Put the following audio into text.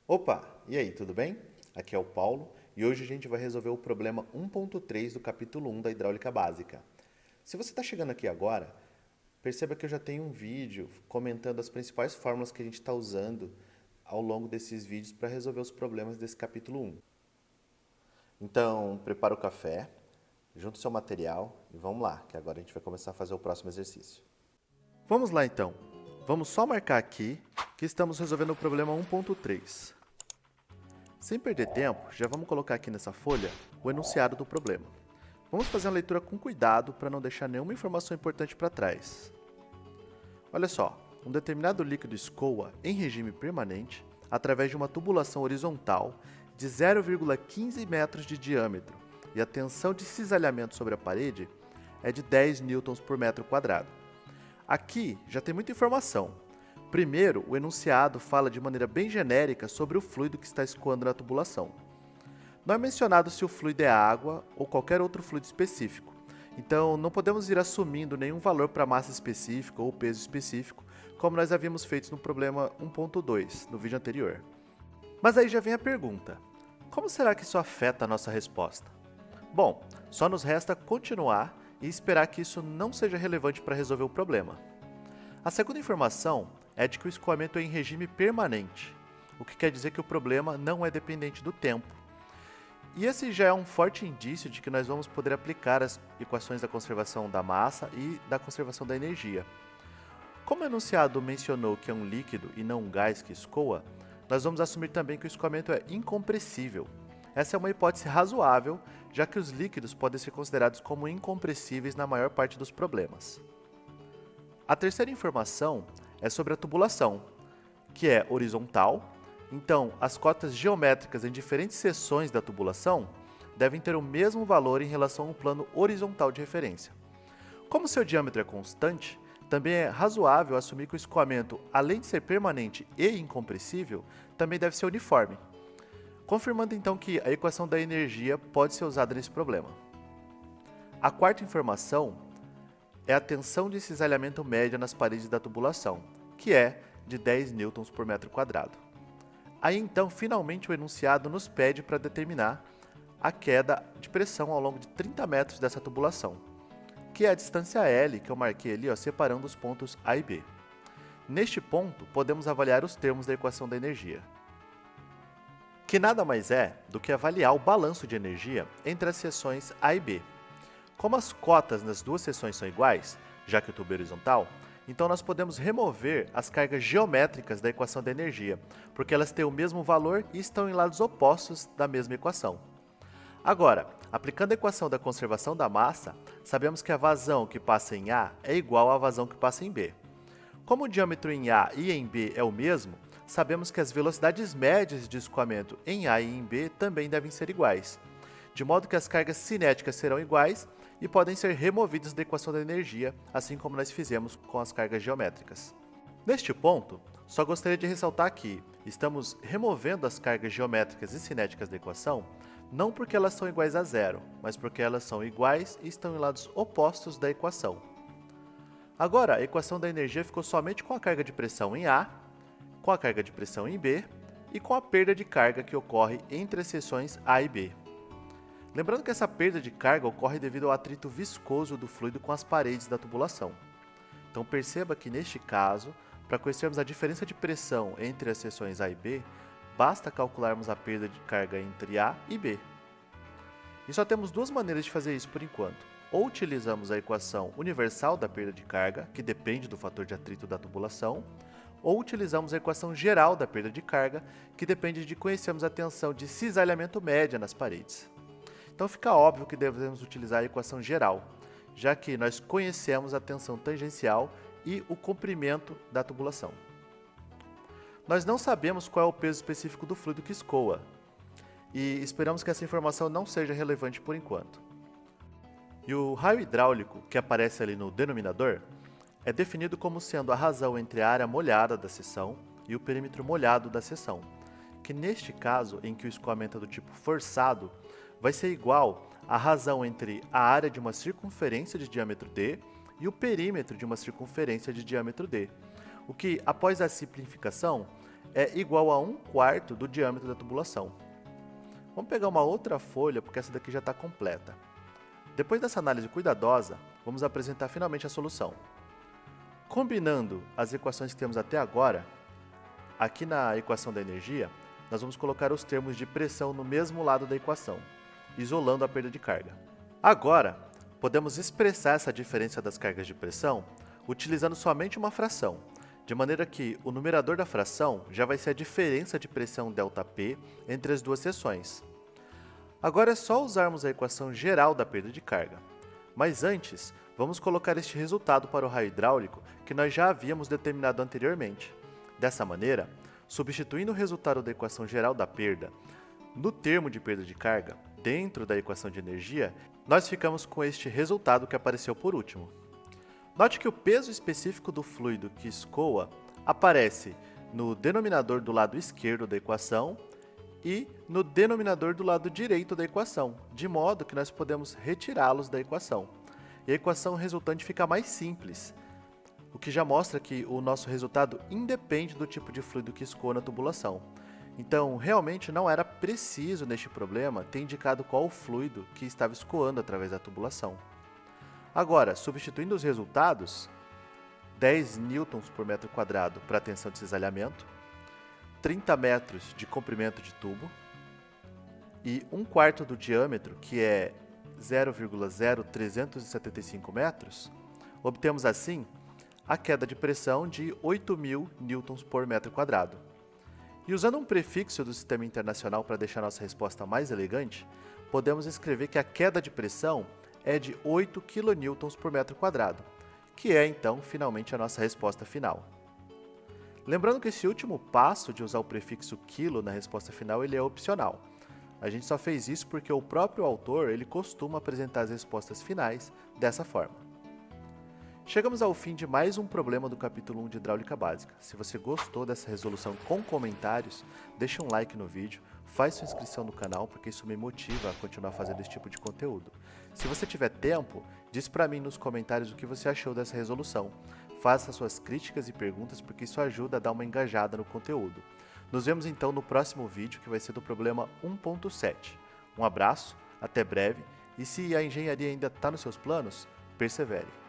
Opa, e aí, tudo bem? Aqui é o Paulo e hoje a gente vai resolver o problema 1.3 do capítulo 1 da hidráulica básica. Se você está chegando aqui agora, perceba que eu já tenho um vídeo comentando as principais fórmulas que a gente está usando ao longo desses vídeos para resolver os problemas desse capítulo 1. Então, prepara o café, junta o seu material e vamos lá, que agora a gente vai começar a fazer o próximo exercício. Vamos lá então. Vamos só marcar aqui que estamos resolvendo o problema 1.3. Sem perder tempo, já vamos colocar aqui nessa folha o enunciado do problema. Vamos fazer uma leitura com cuidado para não deixar nenhuma informação importante para trás. Olha só, um determinado líquido escoa em regime permanente através de uma tubulação horizontal de 0,15 metros de diâmetro e a tensão de cisalhamento sobre a parede é de 10 newtons por metro quadrado. Aqui já tem muita informação. Primeiro, o enunciado fala de maneira bem genérica sobre o fluido que está escoando na tubulação. Não é mencionado se o fluido é água ou qualquer outro fluido específico, então não podemos ir assumindo nenhum valor para massa específica ou peso específico, como nós havíamos feito no problema 1.2, no vídeo anterior. Mas aí já vem a pergunta: como será que isso afeta a nossa resposta? Bom, só nos resta continuar e esperar que isso não seja relevante para resolver o problema. A segunda informação é de que o escoamento é em regime permanente, o que quer dizer que o problema não é dependente do tempo. E esse já é um forte indício de que nós vamos poder aplicar as equações da conservação da massa e da conservação da energia. Como o enunciado mencionou que é um líquido e não um gás que escoa, nós vamos assumir também que o escoamento é incompressível. Essa é uma hipótese razoável, já que os líquidos podem ser considerados como incompressíveis na maior parte dos problemas. A terceira informação é sobre a tubulação, que é horizontal, então as cotas geométricas em diferentes seções da tubulação devem ter o mesmo valor em relação ao plano horizontal de referência. Como seu diâmetro é constante, também é razoável assumir que o escoamento, além de ser permanente e incompressível, também deve ser uniforme, confirmando então que a equação da energia pode ser usada nesse problema. A quarta informação é a tensão de cisalhamento média nas paredes da tubulação, que é de 10 newtons por metro quadrado. Aí então, finalmente, o enunciado nos pede para determinar a queda de pressão ao longo de 30 metros dessa tubulação, que é a distância L que eu marquei ali, separando os pontos A e B. Neste ponto, podemos avaliar os termos da equação da energia, que nada mais é do que avaliar o balanço de energia entre as seções A e B. Como as cotas nas duas seções são iguais, já que o tubo é horizontal, então nós podemos remover as cargas geométricas da equação da energia, porque elas têm o mesmo valor e estão em lados opostos da mesma equação. Agora, aplicando a equação da conservação da massa, sabemos que a vazão que passa em A é igual à vazão que passa em B. Como o diâmetro em A e em B é o mesmo, sabemos que as velocidades médias de escoamento em A e em B também devem ser iguais, de modo que as cargas cinéticas serão iguais e podem ser removidas da equação da energia, assim como nós fizemos com as cargas geométricas. Neste ponto, só gostaria de ressaltar que estamos removendo as cargas geométricas e cinéticas da equação, não porque elas são iguais a zero, mas porque elas são iguais e estão em lados opostos da equação. Agora, a equação da energia ficou somente com a carga de pressão em A, com a carga de pressão em B e com a perda de carga que ocorre entre as seções A e B. Lembrando que essa perda de carga ocorre devido ao atrito viscoso do fluido com as paredes da tubulação. Então perceba que neste caso, para conhecermos a diferença de pressão entre as seções A e B, basta calcularmos a perda de carga entre A e B. E só temos duas maneiras de fazer isso por enquanto. Ou utilizamos a equação universal da perda de carga, que depende do fator de atrito da tubulação, ou utilizamos a equação geral da perda de carga, que depende de conhecermos a tensão de cisalhamento média nas paredes. Então fica óbvio que devemos utilizar a equação geral, já que nós conhecemos a tensão tangencial e o comprimento da tubulação. Nós não sabemos qual é o peso específico do fluido que escoa, e esperamos que essa informação não seja relevante por enquanto. E o raio hidráulico, que aparece ali no denominador, é definido como sendo a razão entre a área molhada da seção e o perímetro molhado da seção, que neste caso, em que o escoamento é do tipo forçado, vai ser igual à razão entre a área de uma circunferência de diâmetro d e o perímetro de uma circunferência de diâmetro d, o que, após a simplificação, é igual a 1/4 do diâmetro da tubulação. Vamos pegar uma outra folha, porque essa daqui já está completa. Depois dessa análise cuidadosa, vamos apresentar finalmente a solução. Combinando as equações que temos até agora, aqui na equação da energia, nós vamos colocar os termos de pressão no mesmo lado da equação, isolando a perda de carga. Agora, podemos expressar essa diferença das cargas de pressão utilizando somente uma fração, de maneira que o numerador da fração já vai ser a diferença de pressão ΔP entre as duas seções. Agora é só usarmos a equação geral da perda de carga. Mas antes, vamos colocar este resultado para o raio hidráulico que nós já havíamos determinado anteriormente. Dessa maneira, substituindo o resultado da equação geral da perda no termo de perda de carga, dentro da equação de energia, nós ficamos com este resultado que apareceu por último. Note que o peso específico do fluido que escoa aparece no denominador do lado esquerdo da equação e no denominador do lado direito da equação, de modo que nós podemos retirá-los da equação. E a equação resultante fica mais simples, o que já mostra que o nosso resultado independe do tipo de fluido que escoa na tubulação. Então, realmente não era preciso neste problema ter indicado qual o fluido que estava escoando através da tubulação. Agora, substituindo os resultados, 10 newtons por metro quadrado para a tensão de cisalhamento, 30 metros de comprimento de tubo e 1/4 do diâmetro, que é 0,0375 metros, obtemos assim a queda de pressão de 8.000 newtons por metro quadrado. E usando um prefixo do Sistema Internacional para deixar nossa resposta mais elegante, podemos escrever que a queda de pressão é de 8 kN por metro quadrado, que é então finalmente a nossa resposta final. Lembrando que esse último passo de usar o prefixo quilo na resposta final ele é opcional. A gente só fez isso porque o próprio autor ele costuma apresentar as respostas finais dessa forma. Chegamos ao fim de mais um problema do capítulo 1 de Hidráulica Básica. Se você gostou dessa resolução com comentários, deixa um like no vídeo, faz sua inscrição no canal, porque isso me motiva a continuar fazendo esse tipo de conteúdo. Se você tiver tempo, diz para mim nos comentários o que você achou dessa resolução. Faça suas críticas e perguntas, porque isso ajuda a dar uma engajada no conteúdo. Nos vemos então no próximo vídeo, que vai ser do problema 1.7. Um abraço, até breve, e se a engenharia ainda está nos seus planos, persevere.